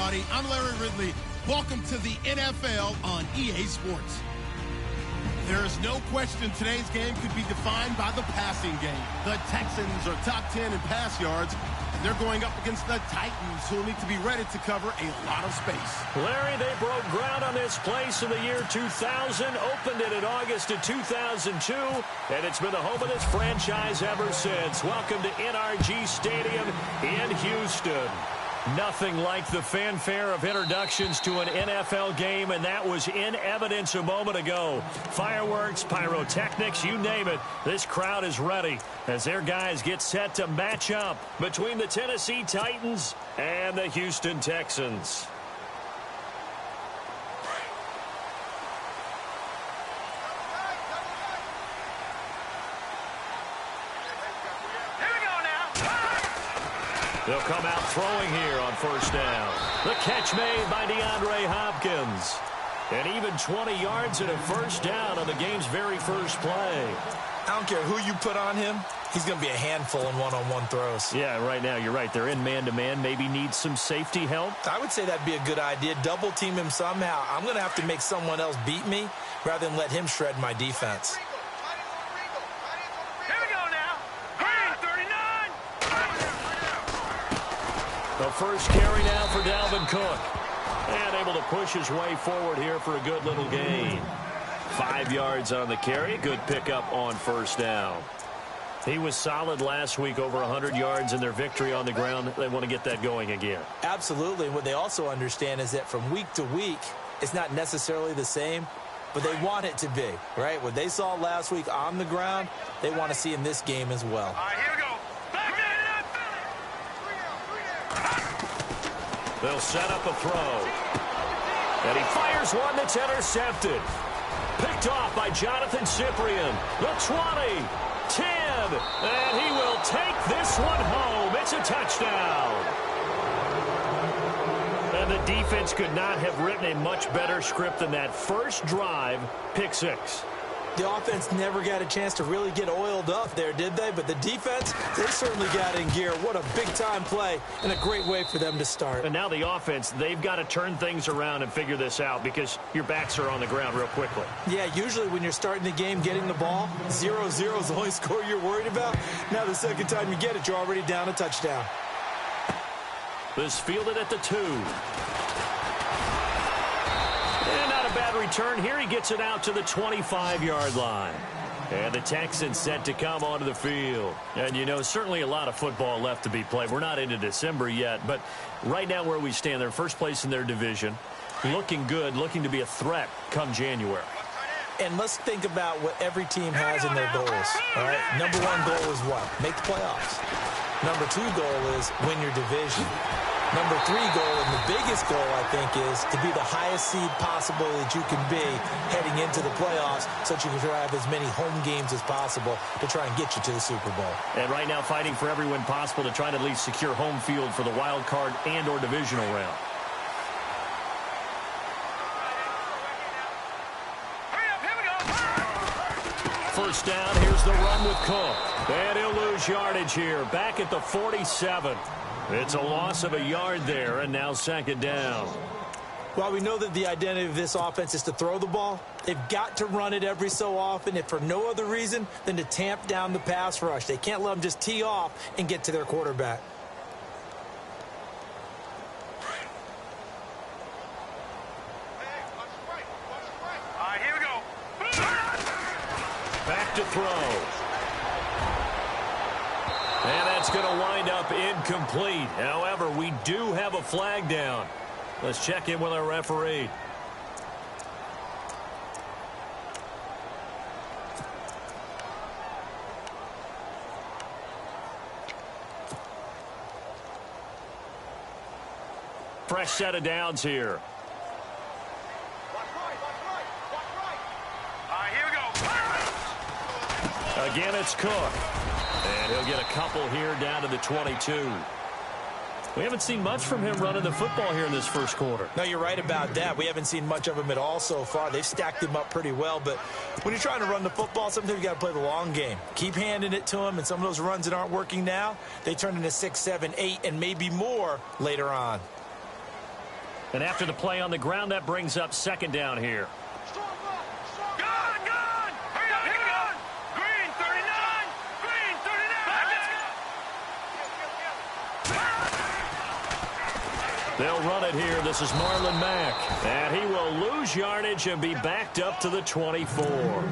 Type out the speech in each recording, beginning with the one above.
everybody. I'm Larry Ridley. Welcome to the NFL on EA Sports. There is no question today's game could be defined by the passing game. The Texans are top 10 in pass yards, and they're going up against the Titans, who will need to be ready to cover a lot of space. Larry, they broke ground on this place in the year 2000, opened it in August of 2002, and it's been the home of this franchise ever since. Welcome to NRG Stadium in Houston. Nothing like the fanfare of introductions to an NFL game, and that was in evidence a moment ago. Fireworks, pyrotechnics, you name it. This crowd is ready as their guys get set to match up between the Tennessee Titans and the Houston Texans. They'll come out throwing here on first down. The catch made by DeAndre Hopkins. And even 20 yards and a first down on the game's very first play. I don't care who you put on him. He's going to be a handful in one-on-one throws. Yeah, right now, you're right. They're in man-to-man. Maybe need some safety help. I would say that'd be a good idea. Double team him somehow. I'm going to have to make someone else beat me rather than let him shred my defense. The first carry now for Dalvin Cook. And able to push his way forward here for a good little gain. 5 yards on the carry. Good pickup on first down. He was solid last week, over 100 yards in their victory on the ground. They want to get that going again. Absolutely. What they also understand is that from week to week, it's not necessarily the same, but they want it to be, right? What they saw last week on the ground, they want to see in this game as well. All right, here we go. They'll set up a throw. And he fires one that's intercepted. Picked off by Jonathan Cyprien. The 20, 10, and he will take this one home. It's a touchdown. And the defense could not have written a much better script than that first drive, pick six. The offense never got a chance to really get oiled up there, did they? But the defense, they certainly got in gear. What a big-time play and a great way for them to start. And now the offense, they've got to turn things around and figure this out because your backs are on the ground real quickly. Yeah, usually when you're starting the game getting the ball, 0-0 is the only score you're worried about. Now the second time you get it, you're already down a touchdown. This fielded at the 2. And not a bad return here. He gets it out to the 25-yard line. And the Texans set to come onto the field. And, you know, certainly a lot of football left to be played. We're not into December yet, but right now where we stand, they're first place in their division. Looking good, looking to be a threat come January. And let's think about what every team has in their goals, all right? Number one goal is what? Make the playoffs. Number two goal is win your division. Number three goal, and the biggest goal, I think, is to be the highest seed possible that you can be heading into the playoffs so that you can have as many home games as possible to try and get you to the Super Bowl. And right now fighting for every win possible to try to at least secure home field for the wild card and or divisional round. First down, here's the run with Cook. And he'll lose yardage here, back at the 47. It's a loss of a yard there, and now second down. While we know that the identity of this offense is to throw the ball, they've got to run it every so often, if for no other reason than to tamp down the pass rush. They can't let them just tee off and get to their quarterback. All right, here we go. Back to throw. And that's going to wind up incomplete. However, we do have a flag down. Let's check in with our referee. Fresh set of downs here. All right, here we go. Again, it's Cook. And he'll get a couple here down to the 22. We haven't seen much from him running the football here in this first quarter. No, you're right about that. We haven't seen much of him at all so far. They've stacked him up pretty well, but when you're trying to run the football, sometimes you got to play the long game. Keep handing it to him, and some of those runs that aren't working now, they turn into 6, 7, 8, and maybe more later on. And after the play on the ground, that brings up second down here. Gone! Hurry up, here we go! Green, 39! Green, 39! They'll run it here. This is Marlon Mack. And he will lose yardage and be backed up to the 24.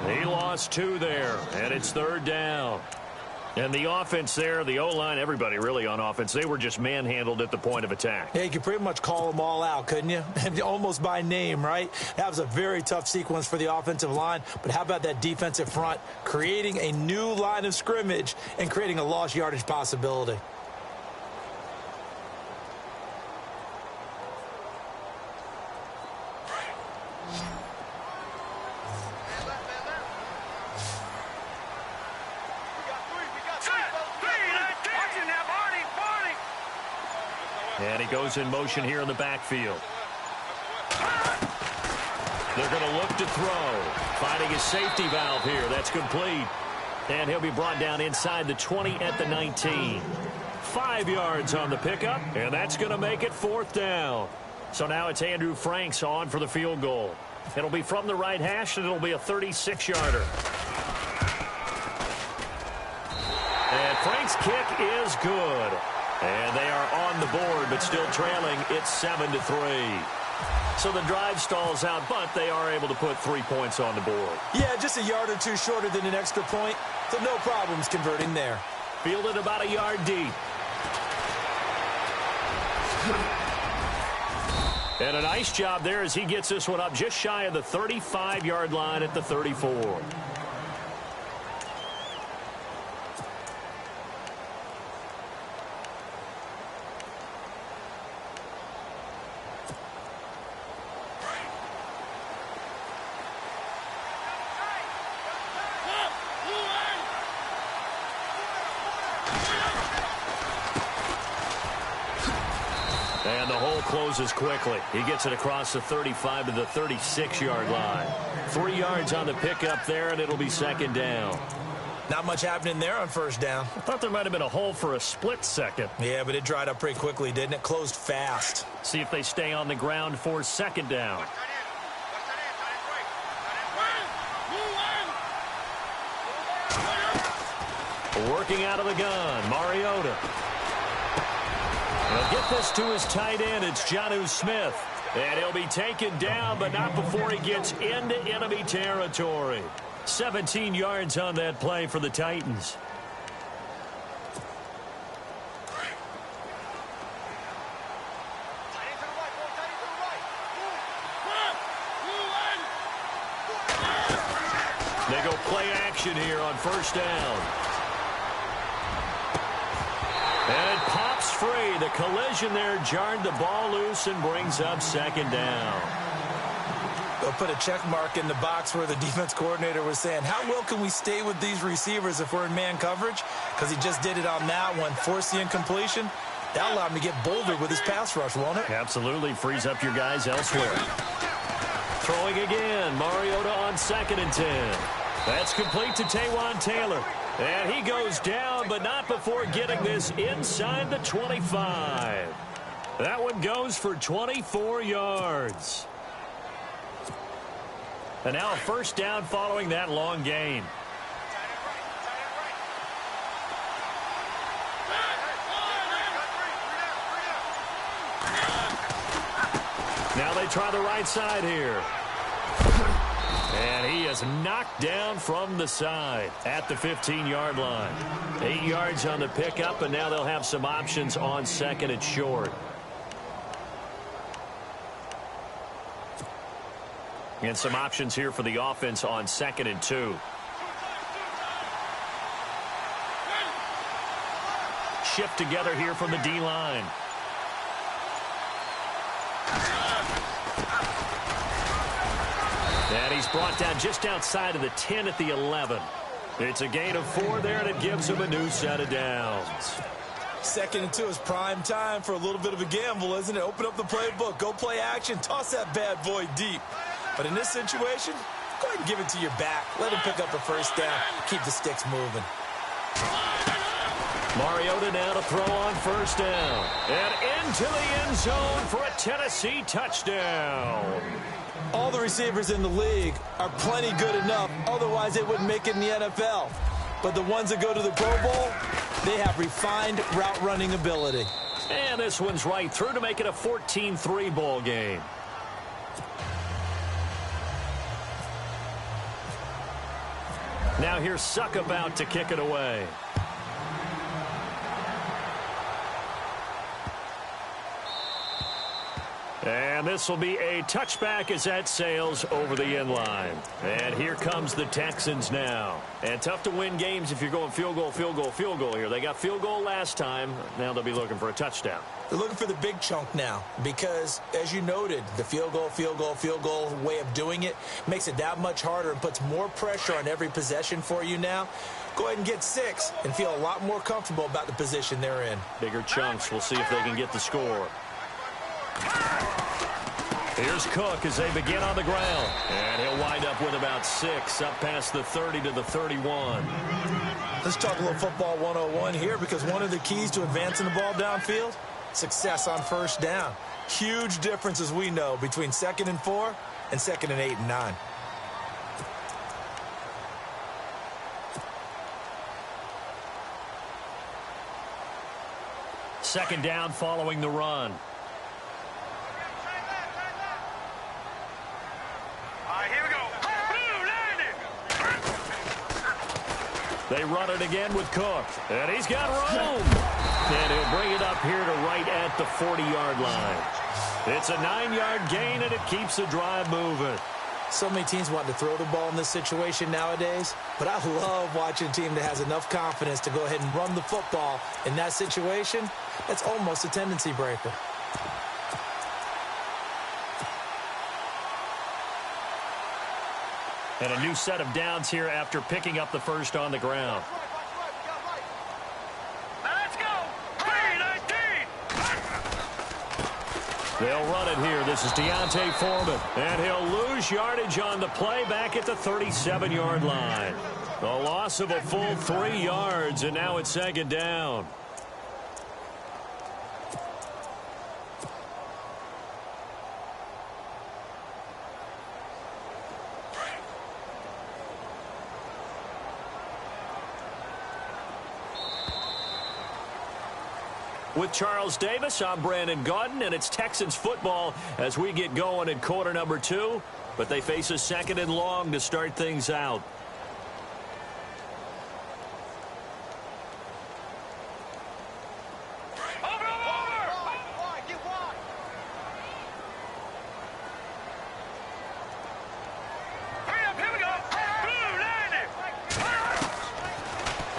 He lost 2 there, and it's third down. And the offense there, the O-line, everybody really on offense, they were just manhandled at the point of attack. Yeah, you could pretty much call them all out, couldn't you? Almost by name, right? That was a very tough sequence for the offensive line. But how about that defensive front creating a new line of scrimmage and creating a lost yardage possibility? And he goes in motion here in the backfield. They're going to look to throw. Finding his safety valve here. That's complete. And he'll be brought down inside the 20 at the 19. 5 yards on the pickup, and that's going to make it fourth down. So now it's Andrew Franks on for the field goal. It'll be from the right hash, and it'll be a 36-yarder. And Franks' kick is good. And they are on the board, but still trailing. It's 7-3. So the drive stalls out, but they are able to put 3 points on the board. Yeah, just a yard or two shorter than an extra point, so no problems converting there. Fielded about a yard deep. And a nice job there as he gets this one up just shy of the 35-yard line at the 34. And the hole closes quickly. He gets it across the 35 to the 36-yard line. 3 yards on the pickup there, and it'll be second down. Not much happening there on first down. I thought there might have been a hole for a split second. Yeah, but it dried up pretty quickly, didn't it? Closed fast. See if they stay on the ground for second down. Working out of the gun, Mariota. He'll get this to his tight end. It's Jonnu Smith. And he'll be taken down, but not before he gets into enemy territory. 17 yards on that play for the Titans. They go play action here on first down. And it pops free. The collision there jarred the ball loose and brings up second down. They'll put a check mark in the box where the defense coordinator was saying, how well can we stay with these receivers if we're in man coverage? Because he just did it on that one. Force the incompletion. That allowed him to get bolder with his pass rush, won't it? Absolutely. Frees up your guys elsewhere. Throwing again. Mariota on 2nd and 10. That's complete to Taywan Taylor. And he goes down, but not before getting this inside the 25. That one goes for 24 yards. And now a first down following that long gain. Now they try the right side here. And he is knocked down from the side at the 15-yard line. 8 yards on the pickup, and now they'll have some options on 2nd and short. And some options here for the offense on 2nd and 2. Shift together here from the D-line. And he's brought down just outside of the 10 at the 11. It's a gain of 4 there, and it gives him a new set of downs. 2nd and 2 is prime time for a little bit of a gamble, isn't it? Open up the playbook, go play action, toss that bad boy deep. But in this situation, go ahead and give it to your back. Let him pick up a first down. Keep the sticks moving. Mariota now to throw on first down. And into the end zone for a Tennessee touchdown. All the receivers in the league are plenty good enough. Otherwise, they wouldn't make it in the NFL. But the ones that go to the Pro Bowl, they have refined route running ability. And this one's right through to make it a 14-3 ball game. Now here's Suck about to kick it away. And this will be a touchback as that sails over the end line. And here comes the Texans now. And tough to win games if you're going field goal, field goal, field goal here. They got field goal last time. Now they'll be looking for a touchdown. They're looking for the big chunk now because, as you noted, the field goal, field goal, field goal way of doing it makes it that much harder and puts more pressure on every possession for you now. Go ahead and get 6 and feel a lot more comfortable about the position they're in. Bigger chunks. We'll see if they can get the score. Here's Cook as they begin on the ground. And he'll wind up with about 6 up past the 30 to the 31. Let's talk a little football 101 here because one of the keys to advancing the ball downfield, success on first down. Huge difference, as we know, between 2nd and 4 and 2nd and 8 and 9. Second down following the run. Here we go. They run it again with Cook. And he's got room. And he'll bring it up here to right at the 40-yard line. It's a 9-yard gain, and it keeps the drive moving. So many teams want to throw the ball in this situation nowadays, but I love watching a team that has enough confidence to go ahead and run the football in that situation. That's almost a tendency breaker. And a new set of downs here after picking up the first on the ground. Let's go. 3-19. They'll run it here. This is Deontay Foreman. And he'll lose yardage on the play back at the 37-yard line. The loss of a full 3 yards, and now it's 2nd down. With Charles Davis, I'm Brandon Gaudin, and it's Texans football as we get going in quarter number 2. But they face a 2nd and long to start things out.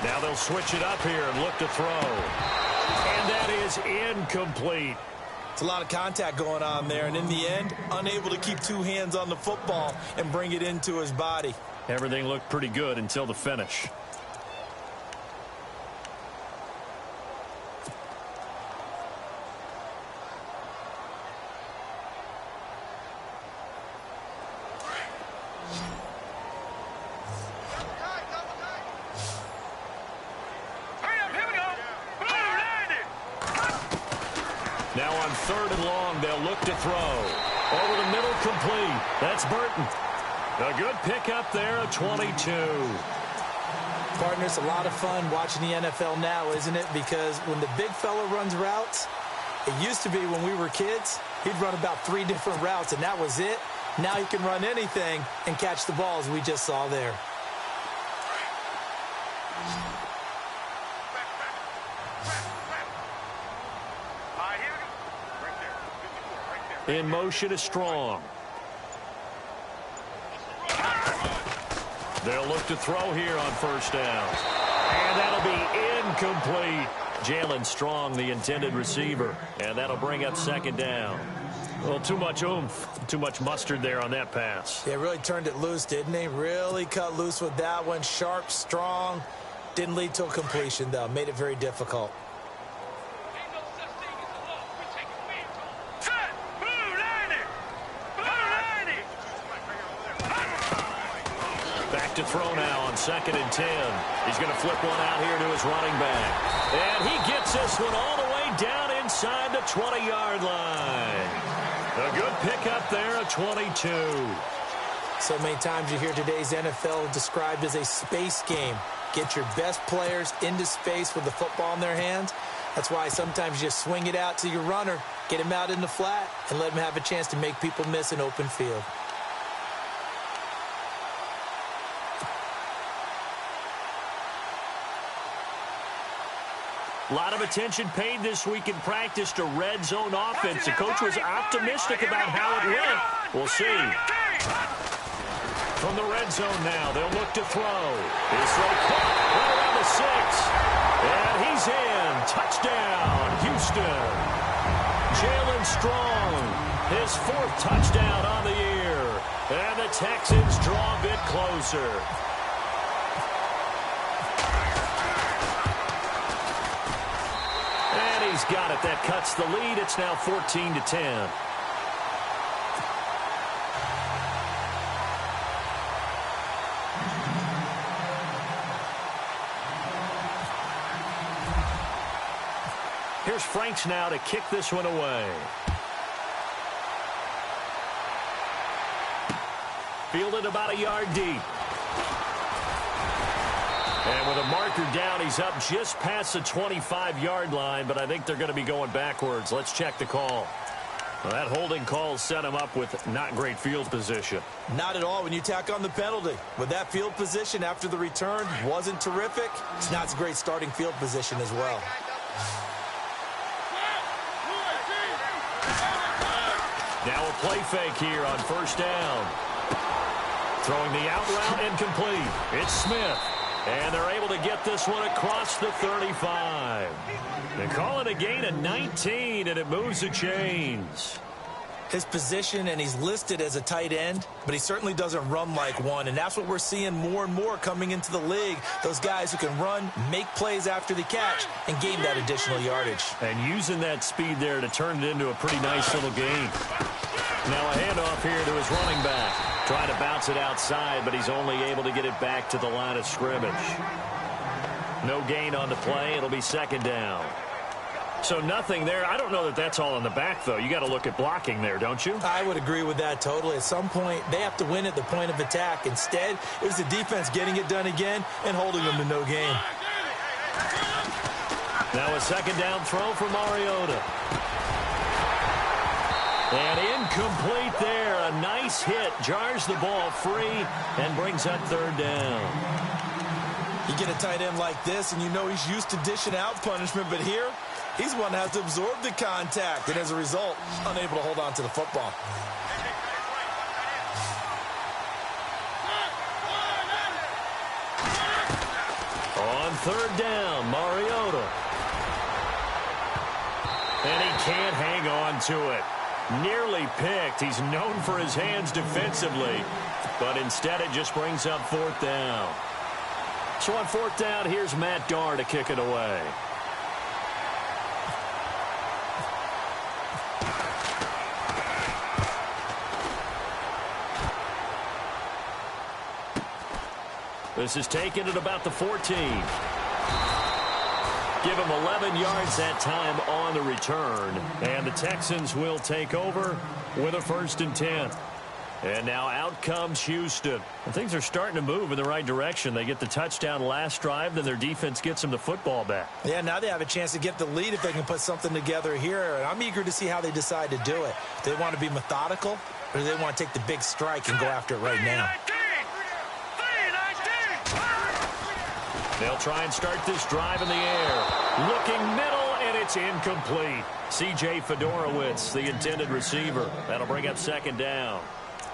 Now they'll switch it up here and look to throw. And that is incomplete. It's a lot of contact going on there, and in the end, unable to keep 2 hands on the football and bring it into his body. Everything looked pretty good until the finish. Now on 3rd and long, they'll look to throw. Over the middle, complete. That's Burton. A good pickup there, a 22. Partner, it's a lot of fun watching the NFL now, isn't it? Because when the big fella runs routes, it used to be when we were kids, he'd run about 3 different routes, and that was it. Now he can run anything and catch the ball, as we just saw there. In motion is Strong. They'll look to throw here on first down. And that'll be incomplete. Jalen Strong, the intended receiver. And that'll bring up 2nd down. Well, too much oomph, too much mustard there on that pass. Yeah, really turned it loose, didn't he? Really cut loose with that one. Sharp, strong. Didn't lead to a completion, though. Made it very difficult. To throw now on 2nd and 10. He's going to flip one out here to his running back. And he gets this one all the way down inside the 20-yard line. A good pickup there, a 22. So many times you hear today's NFL described as a space game. Get your best players into space with the football in their hands. That's why sometimes you just swing it out to your runner, get him out in the flat, and let him have a chance to make people miss an open field. A lot of attention paid this week in practice to red zone offense. The coach was optimistic about how it went. We'll see. From the red zone now, they'll look to throw. His throw caught right around the 6. And he's in. Touchdown, Houston. Jalen Strong, his 4th touchdown on the year. And the Texans draw a bit closer. And he's got it. That cuts the lead. It's now 14-10. Here's Franks now to kick this one away. Fielded about a yard deep. And with a marker down, he's up just past the 25-yard line, but I think they're going to be going backwards. Let's check the call. Well, that holding call set him up with not great field position. Not at all when you tack on the penalty. With that field position after the return wasn't terrific, it's not a great starting field position as well. Now a play fake here on 1st down. Throwing the out route incomplete. It's Smith. And they're able to get this one across the 35. They call it a gain of 19, and it moves the chains. His position, and he's listed as a tight end, but he certainly doesn't run like one, and that's what we're seeing more and more coming into the league. Those guys who can run, make plays after the catch, and gain that additional yardage. And using that speed there to turn it into a pretty nice little gain. Now a handoff here to his running back. Trying to bounce it outside, but he's only able to get it back to the line of scrimmage. No gain on the play. It'll be 2nd down. So nothing there. I don't know that that's all in the back, though. You got to look at blocking there, don't you? I would agree with that totally. At some point, they have to win at the point of attack. Instead, it was the defense getting it done again and holding them to no gain. Now a 2nd down throw for Mariota. And incomplete there. A nice hit. Jars the ball free and brings up 3rd down. You get a tight end like this, and you know he's used to dishing out punishment, but here, he's one that has to absorb the contact, and as a result, unable to hold on to the football. On 3rd down, Mariota. And he can't hang on to it. Nearly picked. He's known for his hands defensively, but instead it just brings up 4th down. So on 4th down, here's Matt Darr to kick it away. This is taken at about the 14. Give him 11 yards that time on the return. And the Texans will take over with a 1st and 10. And now out comes Houston. And things are starting to move in the right direction. They get the touchdown last drive, then their defense gets them the football back. Yeah, now they have a chance to get the lead if they can put something together here. And I'm eager to see how they decide to do it. Do they want to be methodical, or do they want to take the big strike and go after it right now? They'll try and start this drive in the air. Looking middle, and it's incomplete. C.J. Fedorowicz, the intended receiver. That'll bring up 2nd down.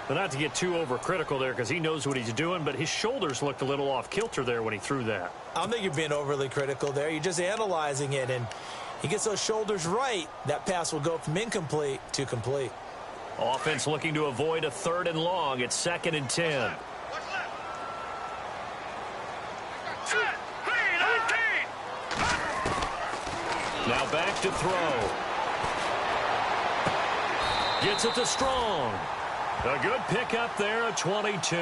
But not to get too overcritical there because he knows what he's doing, but his shoulders looked a little off kilter there when he threw that. I don't think you're being overly critical there. You're just analyzing it, and he gets those shoulders right. That pass will go from incomplete to complete. Offense looking to avoid a 3rd and long. It's 2nd and 10. Now back to throw. Gets it to Strong. A good pickup there, a 22.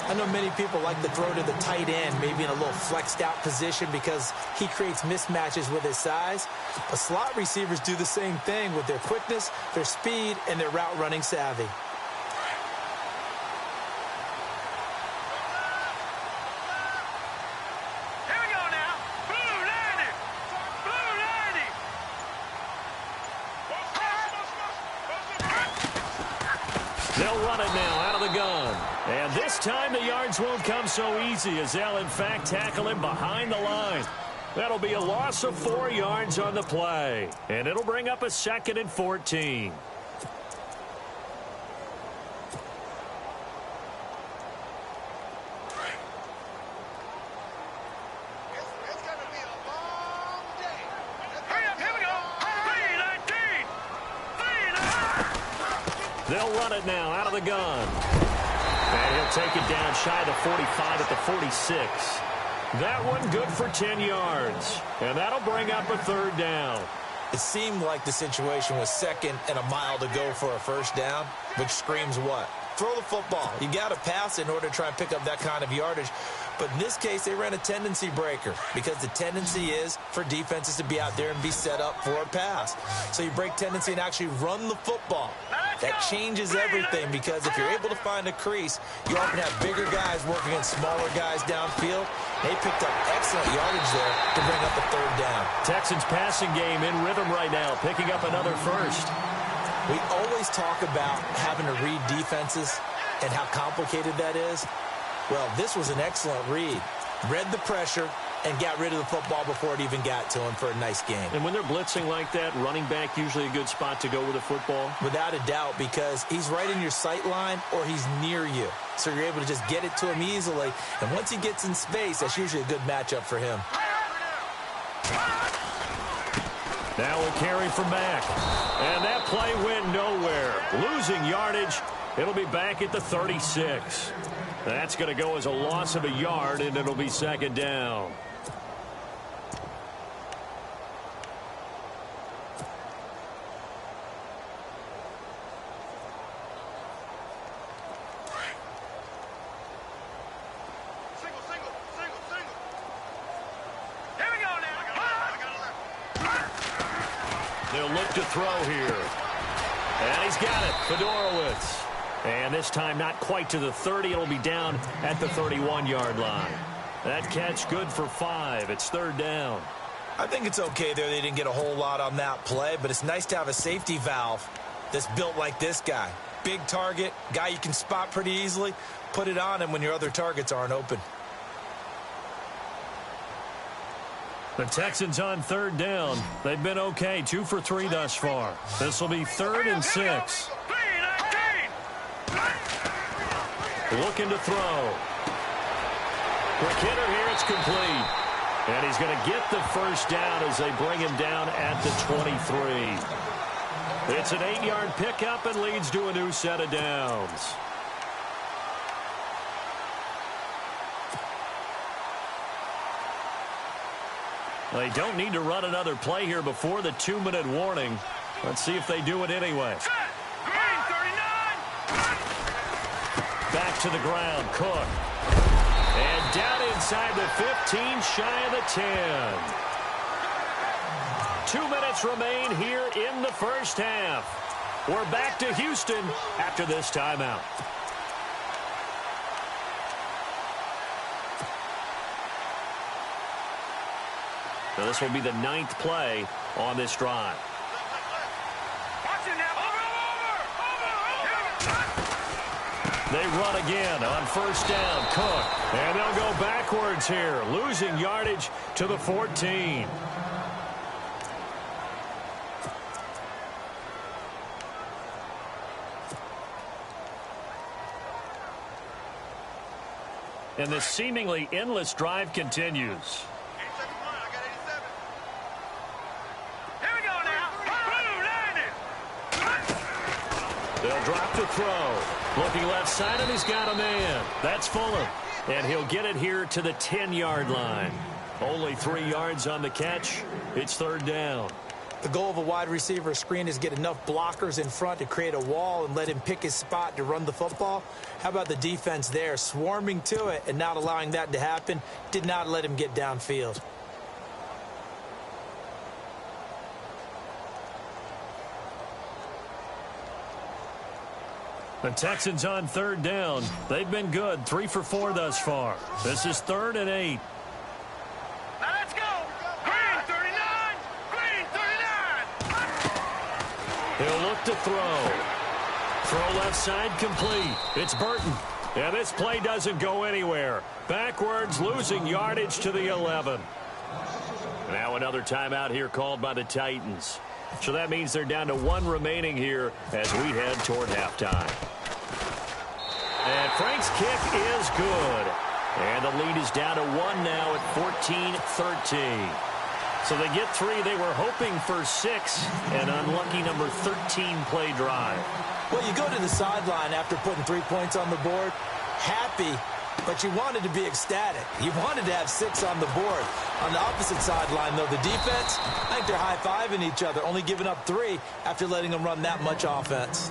I know many people like to throw to the tight end, maybe in a little flexed out position because he creates mismatches with his size. But slot receivers do the same thing with their quickness, their speed, and their route running savvy. Here we go now. Blue landing. Blue landing. They'll run it now out of the gun. And this time the yards won't come so easy as they'll, in fact, tackle him behind the line. That'll be a loss of 4 yards on the play. And it'll bring up a 2nd and 14. They'll run it now out of the gun. And he'll take it down shy of the 45 at the 46. That one good for 10 yards. And that'll bring up a 3rd down. It seemed like the situation was 2nd and a mile to go for a 1st down, which screams what? Throw the football. You got to pass in order to try and pick up that kind of yardage. But in this case, they ran a tendency breaker because the tendency is for defenses to be out there and be set up for a pass. So you break tendency and actually run the football. That changes everything because if you're able to find a crease, you often have bigger guys working against smaller guys downfield. They picked up excellent yardage there to bring up a 3rd down. Texans passing game in rhythm right now, picking up another 1st. We always talk about having to read defenses and how complicated that is. Well, this was an excellent read. Read the pressure and got rid of the football before it even got to him for a nice game. And when they're blitzing like that, running back usually a good spot to go with the football? Without a doubt, because he's right in your sight line or he's near you. So you're able to just get it to him easily. And once he gets in space, that's usually a good matchup for him. Now a carry from Mack. And that play went nowhere. Losing yardage. It'll be back at the 36. That's going to go as a loss of a yard, and it'll be 2nd down. They'll look to throw here. And he's got it, Fedorowicz. And this time not quite to the 30. It'll be down at the 31-yard line. That catch good for 5. It's 3rd down. I think it's okay there. They didn't get a whole lot on that play, but it's nice to have a safety valve that's built like this guy. Big target, guy you can spot pretty easily. Put it on him when your other targets aren't open. The Texans on 3rd down. They've been okay, 2 for 3 thus far. This will be 3rd and 6. Looking to throw. Quick hitter here, it's complete. And he's going to get the 1st down as they bring him down at the 23. It's an 8-yard pickup and leads to a new set of downs. They don't need to run another play here before the 2-minute warning. Let's see if they do it anyway. Back to the ground, Cook. And down inside the 15, shy of the 10. 2 minutes remain here in the 1st half. We're back to Houston after this timeout. So this will be the 9th play on this drive. They run again on 1st down. Cook. And they'll go backwards here, losing yardage to the 14. And the seemingly endless drive continues. They'll drop the throw. Looking left side, and he's got a man. That's Fuller. And he'll get it here to the 10-yard line. Only 3 yards on the catch. It's 3rd down. The goal of a wide receiver screen is get enough blockers in front to create a wall and let him pick his spot to run the football. How about the defense there, swarming to it and not allowing that to happen? Did not let him get downfield. The Texans on third down. They've been good, 3 for 4 thus far. This is 3rd and 8. Now let's go. Green 39. Green 39. He'll look to throw. Throw left side complete. It's Burton. And this play doesn't go anywhere. Backwards, losing yardage to the 11. Now another timeout here called by the Titans. So that means they're down to 1 remaining here as we head toward halftime. And Frank's kick is good. And the lead is down to 1 now at 14-13. So they get 3. They were hoping for 6. An unlucky number 13 play drive. Well, you go to the sideline after putting 3 points on the board, happy, but you wanted to be ecstatic. You wanted to have 6 on the board. On the opposite sideline, though, the defense, I think they're high-fiving each other, only giving up 3 after letting them run that much offense.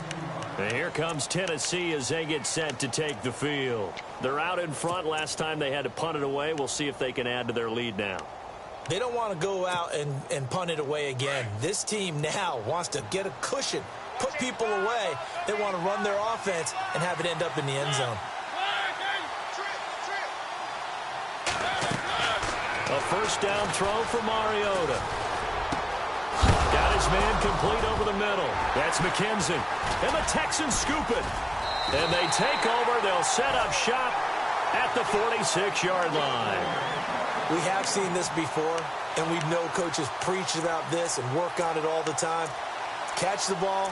And here comes Tennessee as they get set to take the field. They're out in front. Last time they had to punt it away. We'll see if they can add to their lead now. They don't want to go out and punt it away again. This team now wants to get a cushion, put people away. They want to run their offense and have it end up in the end zone. A first down throw for Mariota. Got his man complete over the middle. That's McKenzie. And the Texans scoop it. And they take over. They'll set up shop at the 46-yard line. We have seen this before, and we know coaches preach about this and work on it all the time. Catch the ball.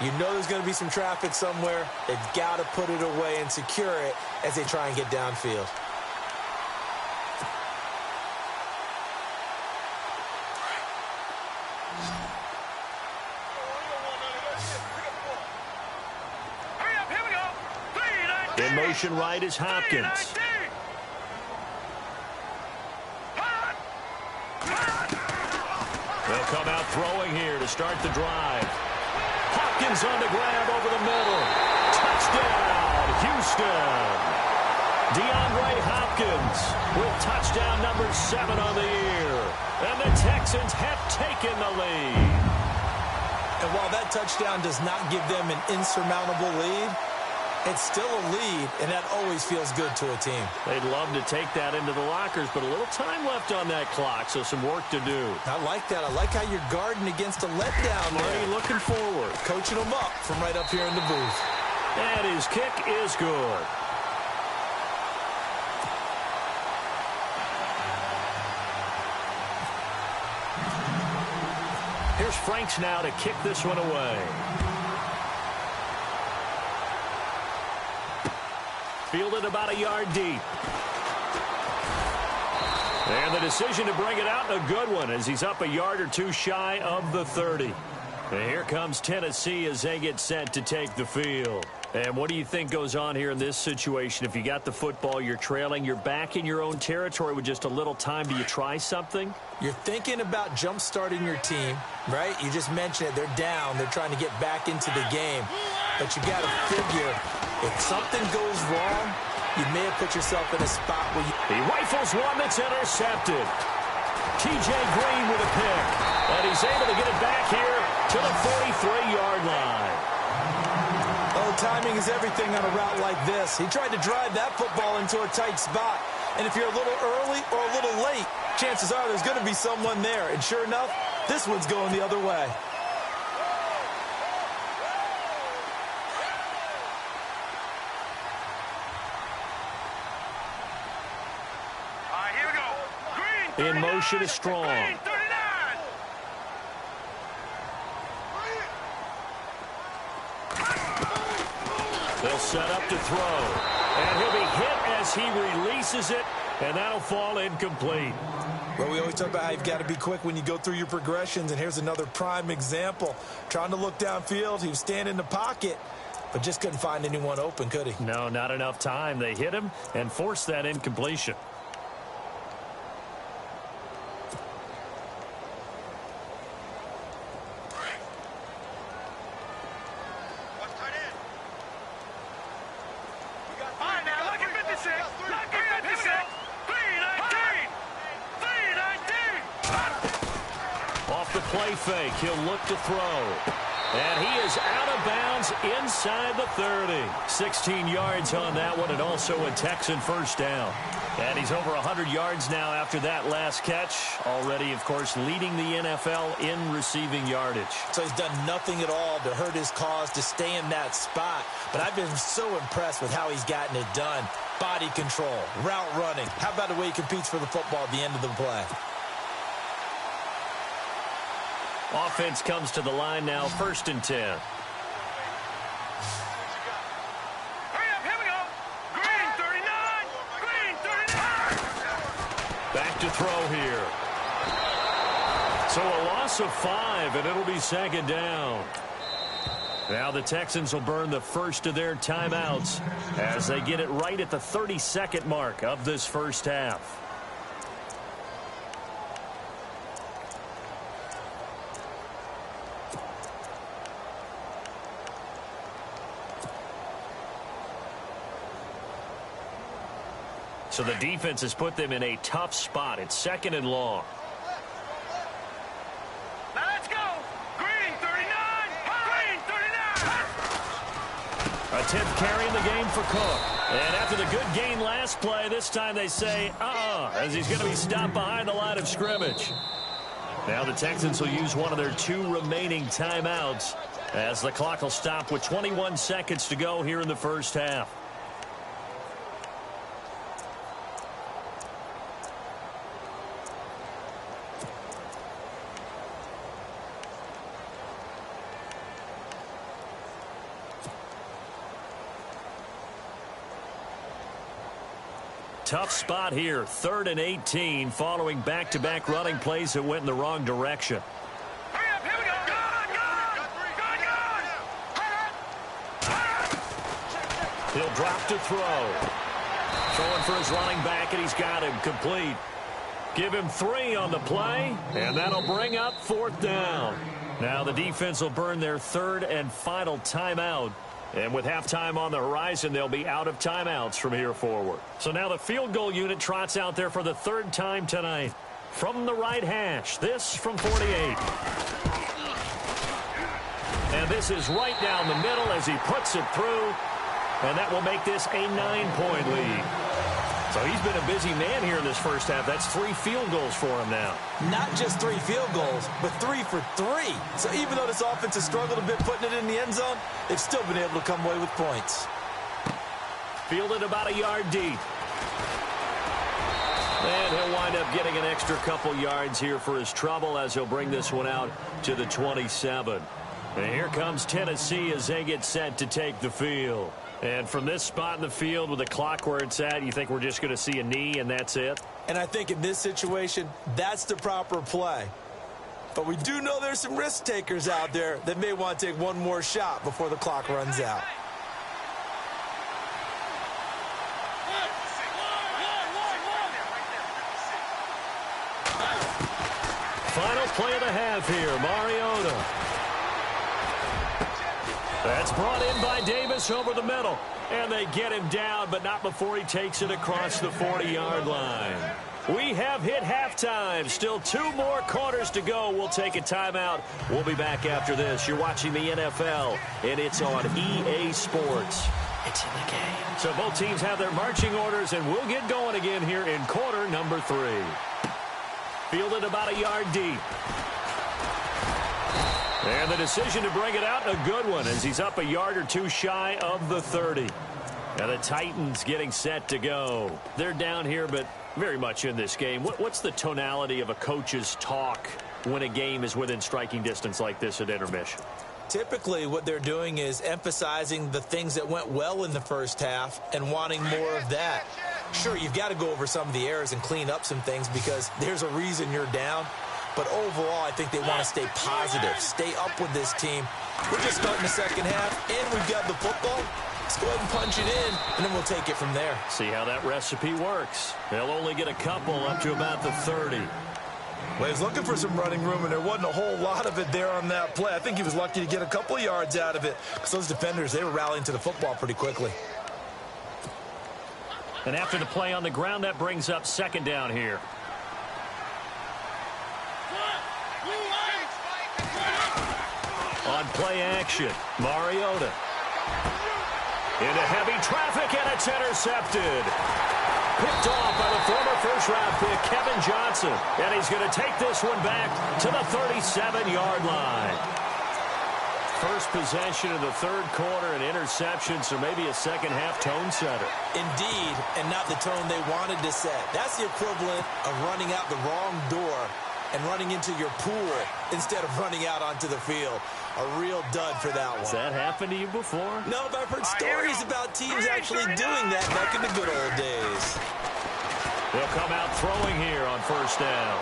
You know there's going to be some traffic somewhere. They've got to put it away and secure it as they try and get downfield. In motion right is Hopkins. They'll come out throwing here to start the drive. Hopkins on the grab over the middle. Touchdown, Houston. DeAndre Hopkins with touchdown number 7 on the year. And the Texans have taken the lead. And while that touchdown does not give them an insurmountable lead, it's still a lead, and that always feels good to a team. They'd love to take that into the lockers, but a little time left on that clock, so some work to do. I like that. I like how you're guarding against a letdown there. Marty looking forward. Coaching them up from right up here in the booth. And his kick is good. Here's Franks now to kick this one away. Fielded about a yard deep. And the decision to bring it out, a good one, as he's up a yard or 2 shy of the 30. And here comes Tennessee as they get set to take the field. And what do you think goes on here in this situation? If you got the football, you're trailing, you're back in your own territory with just a little time. Do you try something? You're thinking about jump-starting your team, right? You just mentioned it. They're down. They're trying to get back into the game. But you got to figure, if something goes wrong, you may have put yourself in a spot where He rifles one that's intercepted. T.J. Green with a pick. And he's able to get it back here to the 43-yard line. Oh, timing is everything on a route like this. He tried to drive that football into a tight spot. And if you're a little early or a little late, chances are there's going to be someone there. And sure enough, this one's going the other way. In motion is Strong. They'll set up to throw. And he'll be hit as he releases it, and that'll fall incomplete. Well, we always talk about how you've got to be quick when you go through your progressions, and here's another prime example. Trying to look downfield, he was standing in the pocket, but just couldn't find anyone open, could he? No, not enough time. They hit him and forced that incompletion. play fake. He'll look to throw. And he is out of bounds inside the 30. 16 yards on that one, and also a Texan first down. And he's over 100 yards now after that last catch. Already, of course, leading the NFL in receiving yardage. So he's done nothing at all to hurt his cause to stay in that spot. But I've been so impressed with how he's gotten it done. Body control, route running. How about the way he competes for the football at the end of the play? Offense comes to the line now, 1st and 10. Hurry up, here we go. Green 39. Green 39. Back to throw here. So a loss of 5, and it'll be 2nd down. Now the Texans will burn the first of their timeouts as they get it right at the 32nd mark of this first half. So the defense has put them in a tough spot. It's 2nd and long. Now let's go. Green 39. Green 39. A 10th carry in the game for Cook. And after the good gain last play, this time they say, as he's going to be stopped behind the line of scrimmage. Now the Texans will use one of their 2 remaining timeouts as the clock will stop with 21 seconds to go here in the first half. Tough spot here, 3rd and 18, following back-to-back running plays that went in the wrong direction. Hurry up, here we go. Good. He'll drop to throw. Throwing for his running back, and he's got him complete. Give him 3 on the play, and that'll bring up 4th down. Now the defense will burn their 3rd and final timeout. And with halftime on the horizon, they'll be out of timeouts from here forward. So now the field goal unit trots out there for the 3rd time tonight. From the right hash, this from 48. And this is right down the middle as he puts it through. And that will make this a 9-point lead. So he's been a busy man here in this first half. That's 3 field goals for him now. Not just 3 field goals, but 3 for 3. So even though this offense has struggled a bit putting it in the end zone, they've still been able to come away with points. Fielded about a yard deep. And he'll wind up getting an extra couple yards here for his trouble as he'll bring this one out to the 27. And here comes Tennessee as they get set to take the field. And from this spot in the field with the clock where it's at, you think we're just going to see a knee and that's it? And I think in this situation, that's the proper play. But we do know there's some risk takers out there that may want to take one more shot before the clock runs out. Final play of the half here, Mariota. That's brought in by Davis over the middle. And they get him down, but not before he takes it across the 40-yard line. We have hit halftime. Still 2 more quarters to go. We'll take a timeout. We'll be back after this. You're watching the NFL, and it's on EA Sports. It's in the game. So both teams have their marching orders, and we'll get going again here in quarter number 3. Fielded about a yard deep. And the decision to bring it out, a good one, as he's up a yard or 2 shy of the 30. Now the Titans getting set to go. They're down here, but very much in this game. What's the tonality of a coach's talk when a game is within striking distance like this at intermission? Typically, what they're doing is emphasizing the things that went well in the first half and wanting more of that. Sure, you've got to go over some of the errors and clean up some things because there's a reason you're down. But overall, I think they want to stay positive, stay up with this team. We're just starting the second half, and we've got the football. Let's go ahead and punch it in, and then we'll take it from there. See how that recipe works. They'll only get a couple up to about the 30. Well, he's looking for some running room, and there wasn't a whole lot of it there on that play. I think he was lucky to get a couple yards out of it because those defenders, they were rallying to the football pretty quickly. And after the play on the ground, that brings up 2nd down here. On play action, Mariota. Into heavy traffic, and it's intercepted. Picked off by the former first-round pick, Kevin Johnson. And he's going to take this one back to the 37-yard line. First possession of the third quarter, an interception, so maybe a second-half tone setter. Indeed, and not the tone they wanted to set. That's the equivalent of running out the wrong door and running into your pool instead of running out onto the field. A real dud for that one. Has that happened to you before? No, but I've heard stories about teams actually doing that back in the good old days. They'll come out throwing here on first down.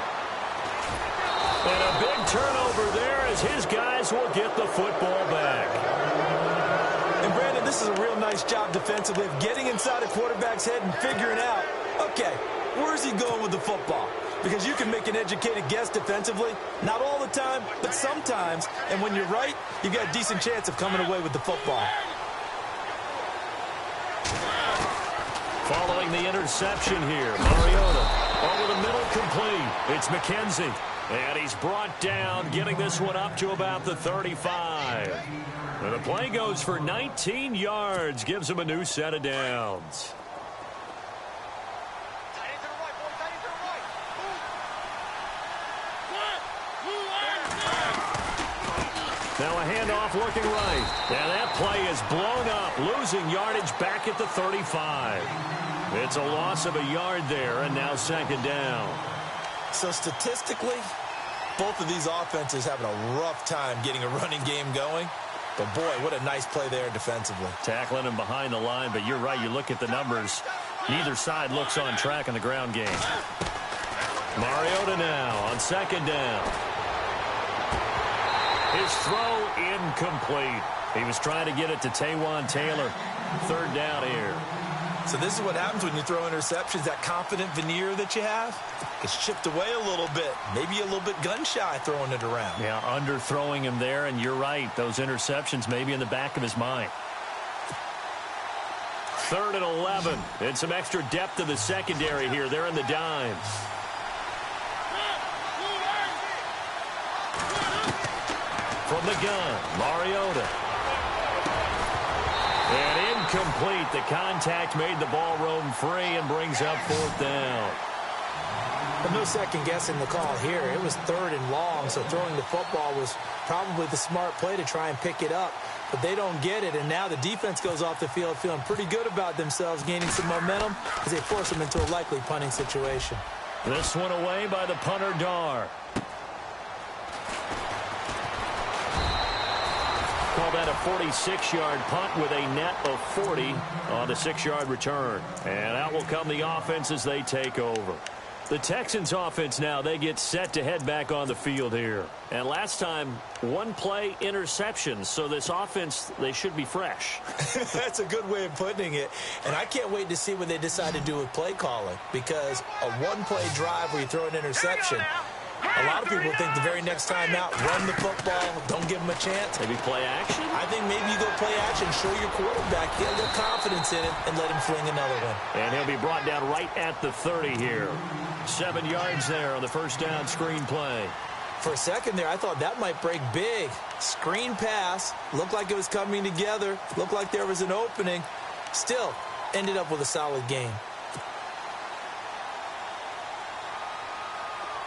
And a big turnover there as his guys will get the football back. And Brandon, this is a real nice job defensively of getting inside a quarterback's head and figuring out, okay, where's he going with the football? Because you can make an educated guess defensively. Not all the time, but sometimes. And when you're right, you've got a decent chance of coming away with the football. Following the interception here, Mariota over the middle, complete. It's McKenzie. And he's brought down, getting this one up to about the 35. And the play goes for 19 yards, gives him a new set of downs. Now a handoff looking right. And that play is blown up, losing yardage back at the 35. It's a loss of a yard there, and now second down. So statistically, both of these offenses having a rough time getting a running game going. But, boy, what a nice play there defensively. Tackling him behind the line, but you're right. You look at the numbers. Neither side looks on track in the ground game. Mariota now on second down. His throw incomplete. He was trying to get it to Taywan Taylor. Third down here. So this is what happens when you throw interceptions. That confident veneer that you have gets chipped away a little bit. Maybe a little bit gun-shy throwing it around. Yeah, underthrowing him there, and you're right. Those interceptions may be in the back of his mind. 3rd and 11. And some extra depth to the secondary here. They're in the dimes. From the gun, Mariota. And incomplete. The contact made the ball roam free and brings up 4th down. Well, no second guessing the call here. It was 3rd and long, so throwing the football was probably the smart play to try and pick it up. But they don't get it, and now the defense goes off the field feeling pretty good about themselves, gaining some momentum as they force them into a likely punting situation. This one away by the punter, Dar. Call that a 46-yard punt with a net of 40 on the 6-yard return. And out will come the offense as they take over. The Texans offense now, they get set to head back on the field here. And last time, one play interceptions. So this offense, they should be fresh. That's a good way of putting it. And I can't wait to see what they decide to do with play calling. Because a one-play drive where you throw an interception, a lot of people think the very next time out, run the football, don't give them a chance. Maybe play action? I think maybe you go play action, show your quarterback, get a little confidence in it, and let him fling another one. And he'll be brought down right at the 30 here. 7 yards there on the first down screen play. For a second there, I thought that might break big. Screen pass, looked like it was coming together, looked like there was an opening. Still, ended up with a solid game.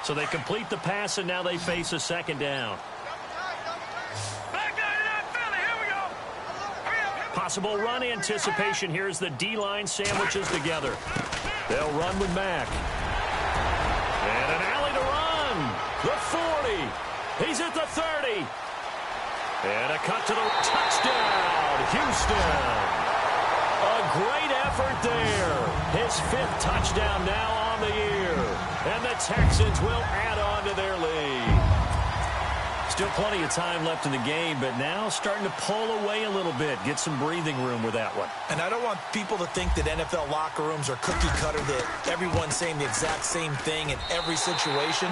So they complete the pass, and now they face a second down. Possible run anticipation. Here's the D-line sandwiches together. They'll run with Mack. And an alley to run. The 40. He's at the 30. And a cut to the touchdown. Houston. A great effort there. His 5th touchdown now on the year. And the Texans will add on to their lead. Still plenty of time left in the game, but now starting to pull away a little bit. Get some breathing room with that one. And I don't want people to think that NFL locker rooms are cookie cutter, that everyone's saying the exact same thing in every situation.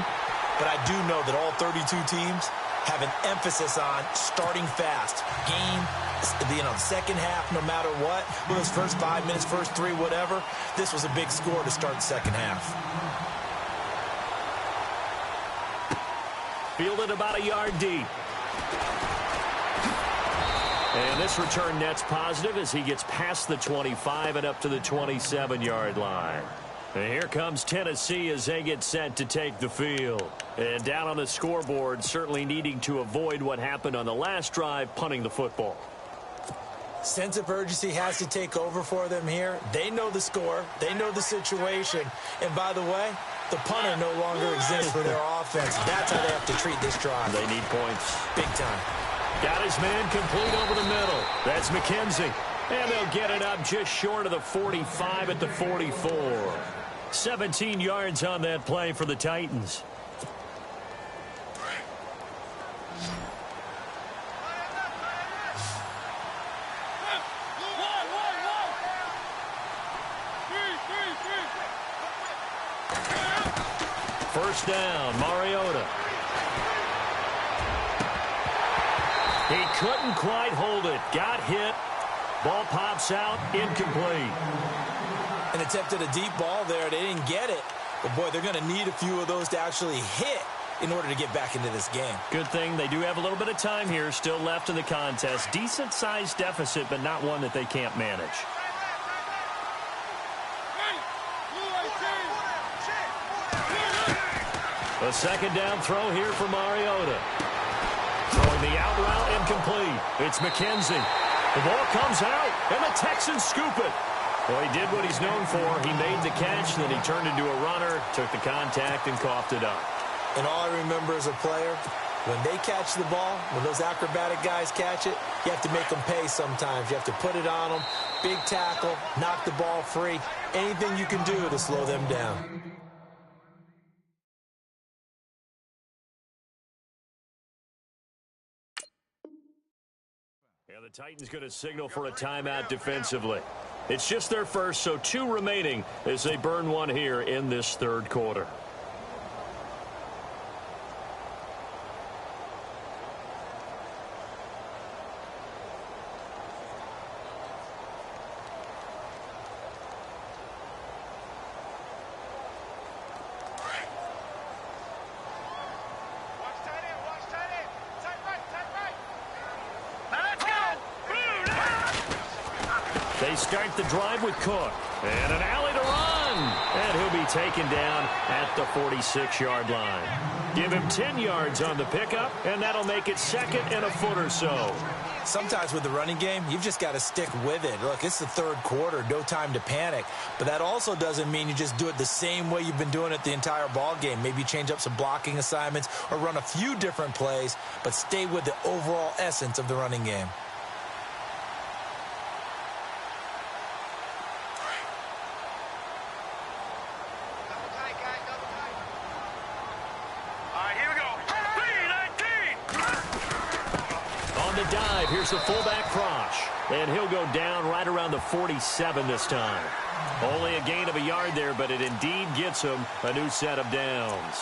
But I do know that all 32 teams have an emphasis on starting fast. Game, second half, no matter what. Whether it's first 5 minutes, first 3, whatever. This was a big score to start the second half. Fielded about a yard deep. And this return net's positive as he gets past the 25 and up to the 27-yard line. And here comes Tennessee as they get set to take the field. And down on the scoreboard, certainly needing to avoid what happened on the last drive, punting the football. Sense of urgency has to take over for them here. They know the score. They know the situation. And by the way, the punter no longer exists for their offense. That's how they have to treat this drive. They need points. Big time. Got his man complete over the middle. That's McKenzie. And they'll get it up just short of the 45 at the 44. 17 yards on that play for the Titans. First down, Mariota. He couldn't quite hold it. Got hit. Ball pops out, incomplete. And attempted a deep ball there. They didn't get it. But, boy, they're going to need a few of those to actually hit in order to get back into this game. Good thing they do have a little bit of time here still left in the contest. Decent-sized deficit, but not one that they can't manage. A second down throw here for Mariota. Throwing the out route incomplete. It's McKenzie. The ball comes out, and the Texans scoop it. Well, he did what he's known for. He made the catch, then he turned into a runner, took the contact, and coughed it up. And all I remember as a player, when they catch the ball, when those acrobatic guys catch it, you have to make them pay sometimes. You have to put it on them, big tackle, knock the ball free, anything you can do to slow them down. And the Titans going to signal for a timeout defensively. It's just their first, so 2 remaining as they burn one here in this third quarter. They start the drive with Cook. And an alley to run. And he'll be taken down at the 46-yard line. Give him 10 yards on the pickup, and that'll make it second and a foot or so. Sometimes with the running game, you've just got to stick with it. Look, it's the third quarter, no time to panic. But that also doesn't mean you just do it the same way you've been doing it the entire ball game. Maybe change up some blocking assignments or run a few different plays, but stay with the overall essence of the running game. Dive. Here's the fullback Crosh. And he'll go down right around the 47 this time. Only a gain of a yard there, but it indeed gets him a new set of downs.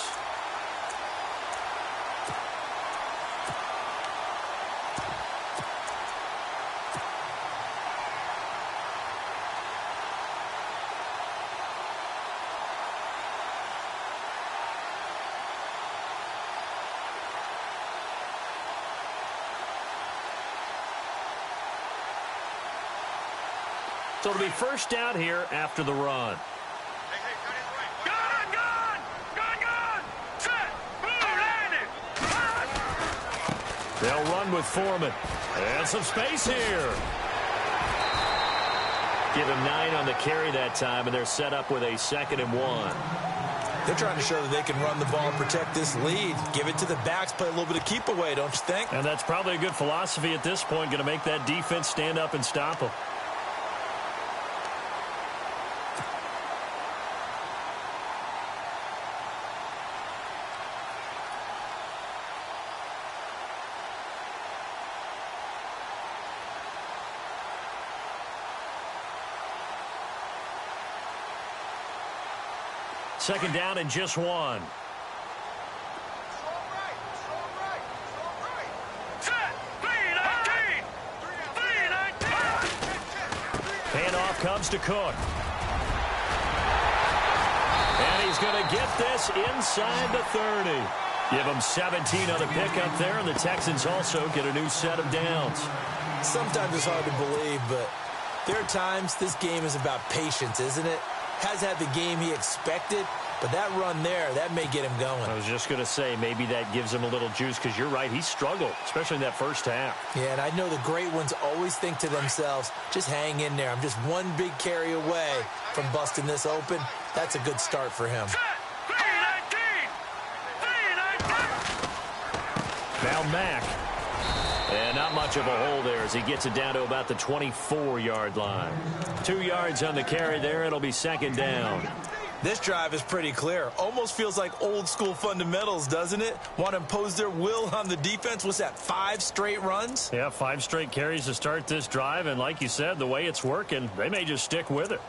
So it'll be first down here after the run. They'll run with Foreman. And some space here. Give him 9 on the carry that time, and they're set up with a 2nd and 1. They're trying to show that they can run the ball and protect this lead. Give it to the backs, play a little bit of keep away, don't you think? And that's probably a good philosophy at this point, going to make that defense stand up and stop them. Second down and just 1. Handoff comes to Cook. And he's going to get this inside the 30. Give him 17 on the pickup there, and the Texans also get a new set of downs. Sometimes it's hard to believe, but there are times this game is about patience, isn't it? Has had the game he expected, but that run there, that may get him going. I was just going to say, maybe that gives him a little juice, because you're right, he struggled, especially in that first half. Yeah, and I know the great ones always think to themselves, just hang in there. I'm just one big carry away from busting this open. That's a good start for him. Now Mack. And not much of a hole there as he gets it down to about the 24-yard line. 2 yards on the carry there. It'll be second down. This drive is pretty clear. Almost feels like old-school fundamentals, doesn't it? Want to impose their will on the defense. What's that, 5 straight runs? Yeah, 5 straight carries to start this drive. And like you said, the way it's working, they may just stick with it.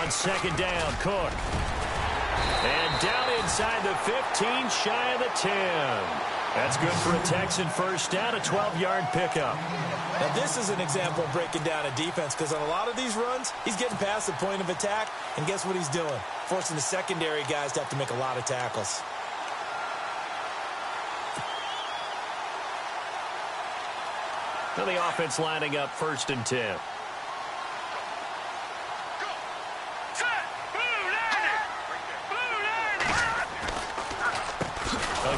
Second down, Cook. And down inside the 15, shy of the 10. That's good for a Texan first down, a 12-yard pickup. Now, this is an example of breaking down a defense, because on a lot of these runs, he's getting past the point of attack, and guess what he's doing? Forcing the secondary guys to have to make a lot of tackles. Now the offense lining up 1st and 10.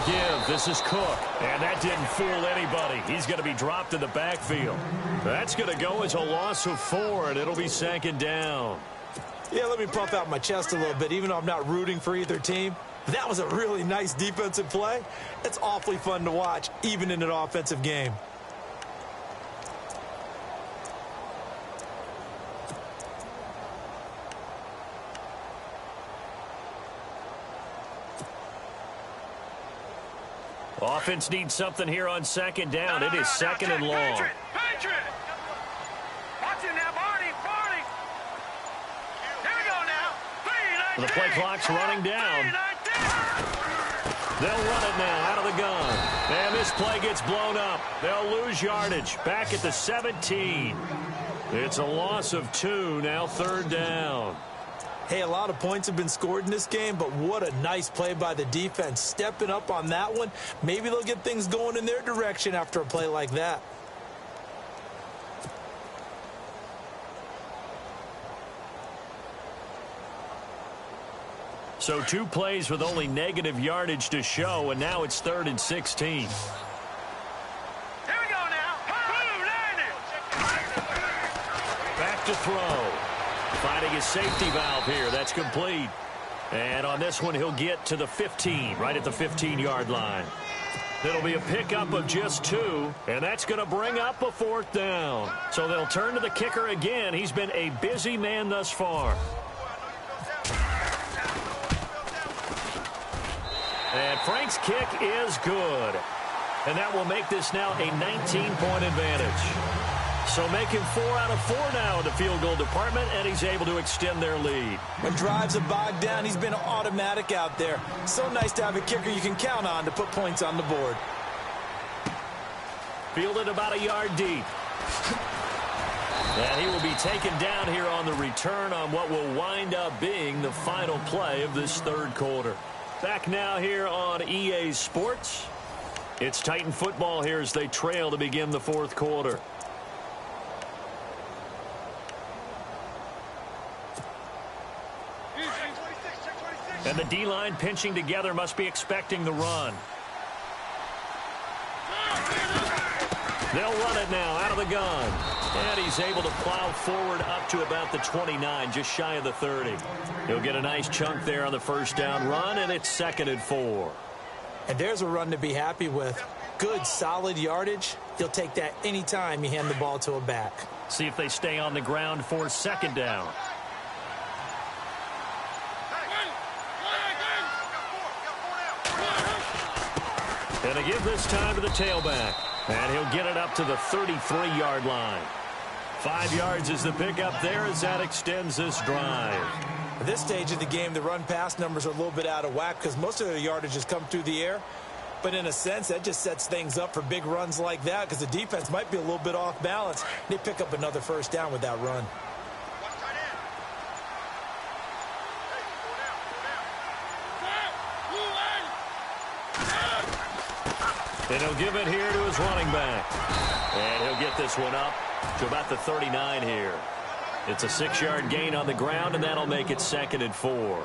Give. This is Cook. And that didn't fool anybody. He's going to be dropped in the backfield. That's going to go as a loss of 4, and it'll be second down. Yeah, let me puff out my chest a little bit, even though I'm not rooting for either team. That was a really nice defensive play. It's awfully fun to watch, even in an offensive game. Offense needs something here on second down. It is second and long. Patriot. Watch him now, Barney. Here we go now. The play clock's running down. They'll run it now out of the gun. And this play gets blown up. They'll lose yardage. Back at the 17. It's a loss of 2. Now 3rd down. Hey, a lot of points have been scored in this game, but what a nice play by the defense. Stepping up on that one. Maybe they'll get things going in their direction after a play like that. So 2 plays with only negative yardage to show, and now it's 3rd and 16. Here we go now. Back to throw. Finding his safety valve here. That's complete. And on this one, he'll get to the 15, right at the 15-yard line. It'll be a pickup of just 2, and that's going to bring up a 4th down. So they'll turn to the kicker again. He's been a busy man thus far. And Frank's kick is good. And that will make this now a 19-point advantage. So making 4 out of 4 now in the field goal department, and he's able to extend their lead. When drives are bogged down, he's been automatic out there. So nice to have a kicker you can count on to put points on the board. Fielded about a yard deep. And he will be taken down here on the return on what will wind up being the final play of this 3rd quarter. Back now here on EA Sports. It's Titan football here as they trail to begin the 4th quarter. And the D-line pinching together must be expecting the run. They'll run it now out of the gun. And he's able to plow forward up to about the 29, just shy of the 30. He'll get a nice chunk there on the 1st down run, and it's 2nd and 4. And there's a run to be happy with. Good, solid yardage. He'll take that anytime you hand the ball to a back. See if they stay on the ground for 2nd down. And a give this time to the tailback. And he'll get it up to the 33-yard line. 5 yards is the pickup there as that extends this drive. At this stage of the game, the run-pass numbers are a little bit out of whack because most of the yardage has come through the air. But in a sense, that just sets things up for big runs like that because the defense might be a little bit off balance. They pick up another first down with that run. And he'll give it here to his running back. And he'll get this one up to about the 39 here. It's a 6-yard gain on the ground, and that'll make it 2nd and 4.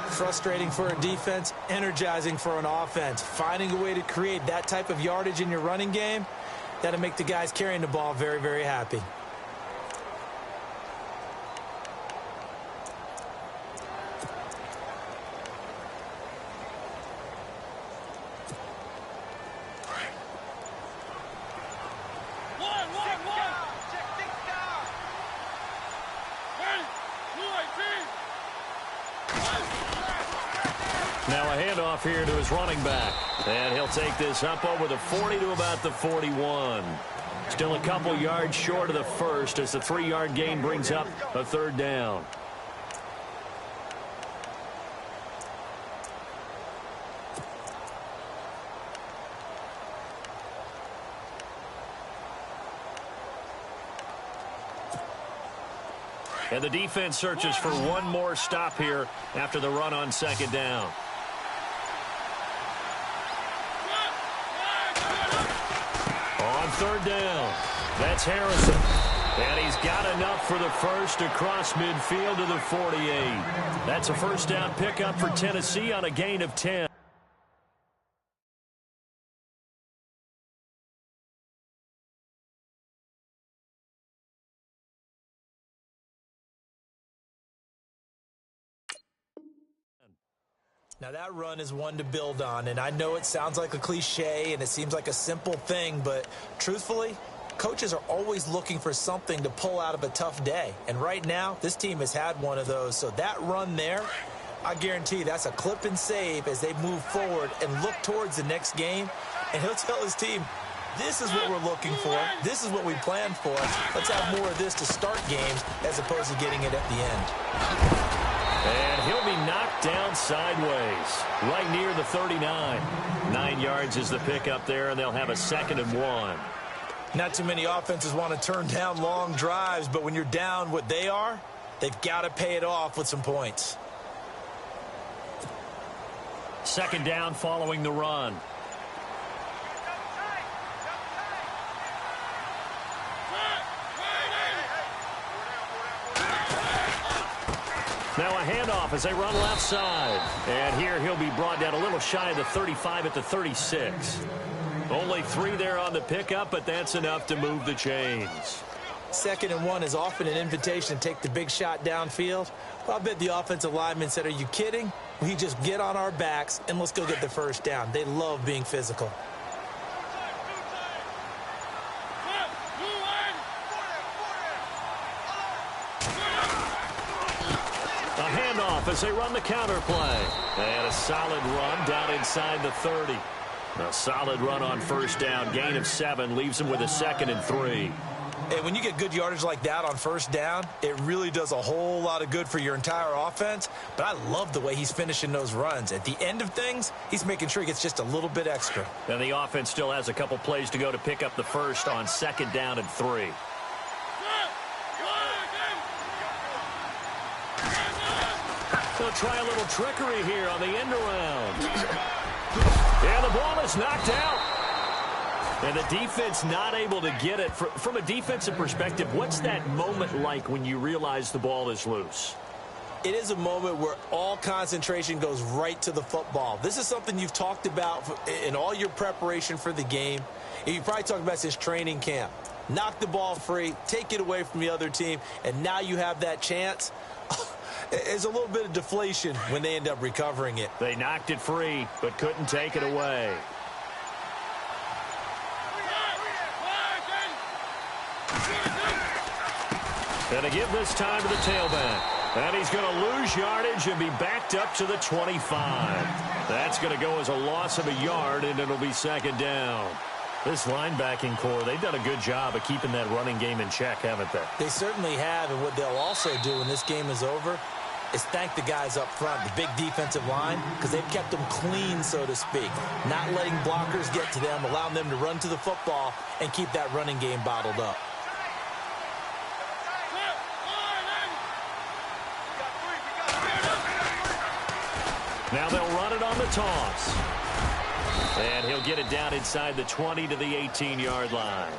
Frustrating for a defense, energizing for an offense. Finding a way to create that type of yardage in your running game, that'll make the guys carrying the ball very, very happy. Now a handoff here to his running back. And he'll take this up over the 40 to about the 41. Still a couple yards short of the first as the 3-yard gain brings up a 3rd down. And the defense searches for one more stop here after the run on 2nd down. On 3rd down, that's Harrison. And he's got enough for the first across midfield to the 48. That's a first down pickup for Tennessee on a gain of 10. Now that run is one to build on, and I know it sounds like a cliche and it seems like a simple thing, but truthfully, coaches are always looking for something to pull out of a tough day. And right now, this team has had one of those. So that run there, I guarantee that's a clip and save as they move forward and look towards the next game. And he'll tell his team, this is what we're looking for. This is what we planned for. Let's have more of this to start games as opposed to getting it at the end. And he'll be knocked down sideways, right near the 39. 9 yards is the pickup there, and they'll have a 2nd and 1. Not too many offenses want to turn down long drives, but when you're down what they are, they've got to pay it off with some points. 2nd down following the run. Now a handoff as they run left side. And here he'll be brought down a little shy of the 35 at the 36. Only 3 there on the pickup, but that's enough to move the chains. 2nd and 1 is often an invitation to take the big shot downfield. Well, I bet the offensive lineman said, are you kidding? We just get on our backs and let's go get the first down. They love being physical. As they run the counter play. And a solid run down inside the 30. A solid run on first down. Gain of 7 leaves him with a 2nd and 3. And when you get good yardage like that on first down, it really does a whole lot of good for your entire offense. But I love the way he's finishing those runs. At the end of things, he's making sure he gets just a little bit extra. And the offense still has a couple plays to go to pick up the first on 2nd down and 3. They'll try a little trickery here on the end around. And the ball is knocked out. And the defense not able to get it. From a defensive perspective, what's that moment like when you realize the ball is loose? It is a moment where all concentration goes right to the football. This is something you've talked about in all your preparation for the game. And you probably talked about since training camp. Knock the ball free, take it away from the other team, and now you have that chance. It's a little bit of deflation when they end up recovering it. They knocked it free, but couldn't take it away. And to give this time to the tailback. And he's going to lose yardage and be backed up to the 25. That's going to go as a loss of a yard, and it'll be 2nd down. This linebacking core, they've done a good job of keeping that running game in check, haven't they? They certainly have, and what they'll also do when this game is over, is thank the guys up front, the big defensive line, because they've kept them clean, so to speak. Not letting blockers get to them, allowing them to run to the football and keep that running game bottled up. Now they'll run it on the toss. And he'll get it down inside the 20 to the 18-yard line.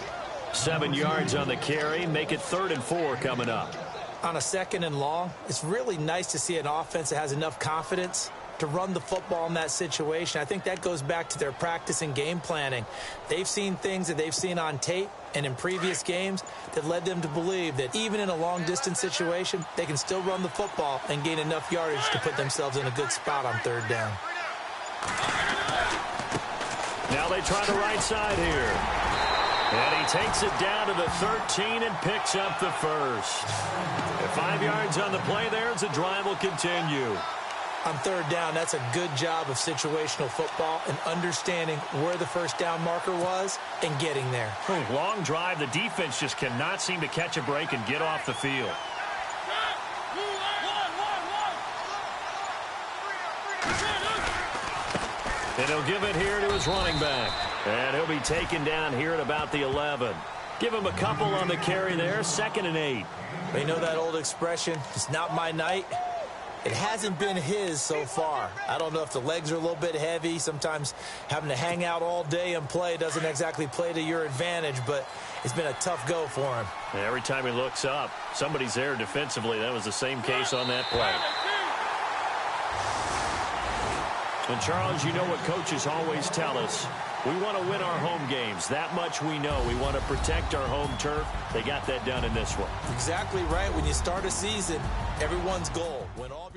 7 yards on the carry. Make it 3rd and 4 coming up. On a 2nd and long, it's really nice to see an offense that has enough confidence to run the football in that situation. I think that goes back to their practice and game planning. They've seen things that they've seen on tape and in previous games that led them to believe that even in a long-distance situation, they can still run the football and gain enough yardage to put themselves in a good spot on 3rd down. Now they try the right side here. And he takes it down to the 13 and picks up the first. And 5 yards on the play there as the drive will continue. On 3rd down, that's a good job of situational football and understanding where the first down marker was and getting there. Long drive. The defense just cannot seem to catch a break and get off the field. And he'll give it here to his running back. And he'll be taken down here at about the 11. Give him a couple on the carry there. 2nd and 8. They know that old expression, it's not my night. It hasn't been his so far. I don't know if the legs are a little bit heavy. Sometimes having to hang out all day and play doesn't exactly play to your advantage, but it's been a tough go for him. And every time he looks up, somebody's there defensively. That was the same case on that play. And, Charles, you know what coaches always tell us. We want to win our home games. That much we know. We want to protect our home turf. They got that done in this one. Exactly right. When you start a season, everyone's goal, win all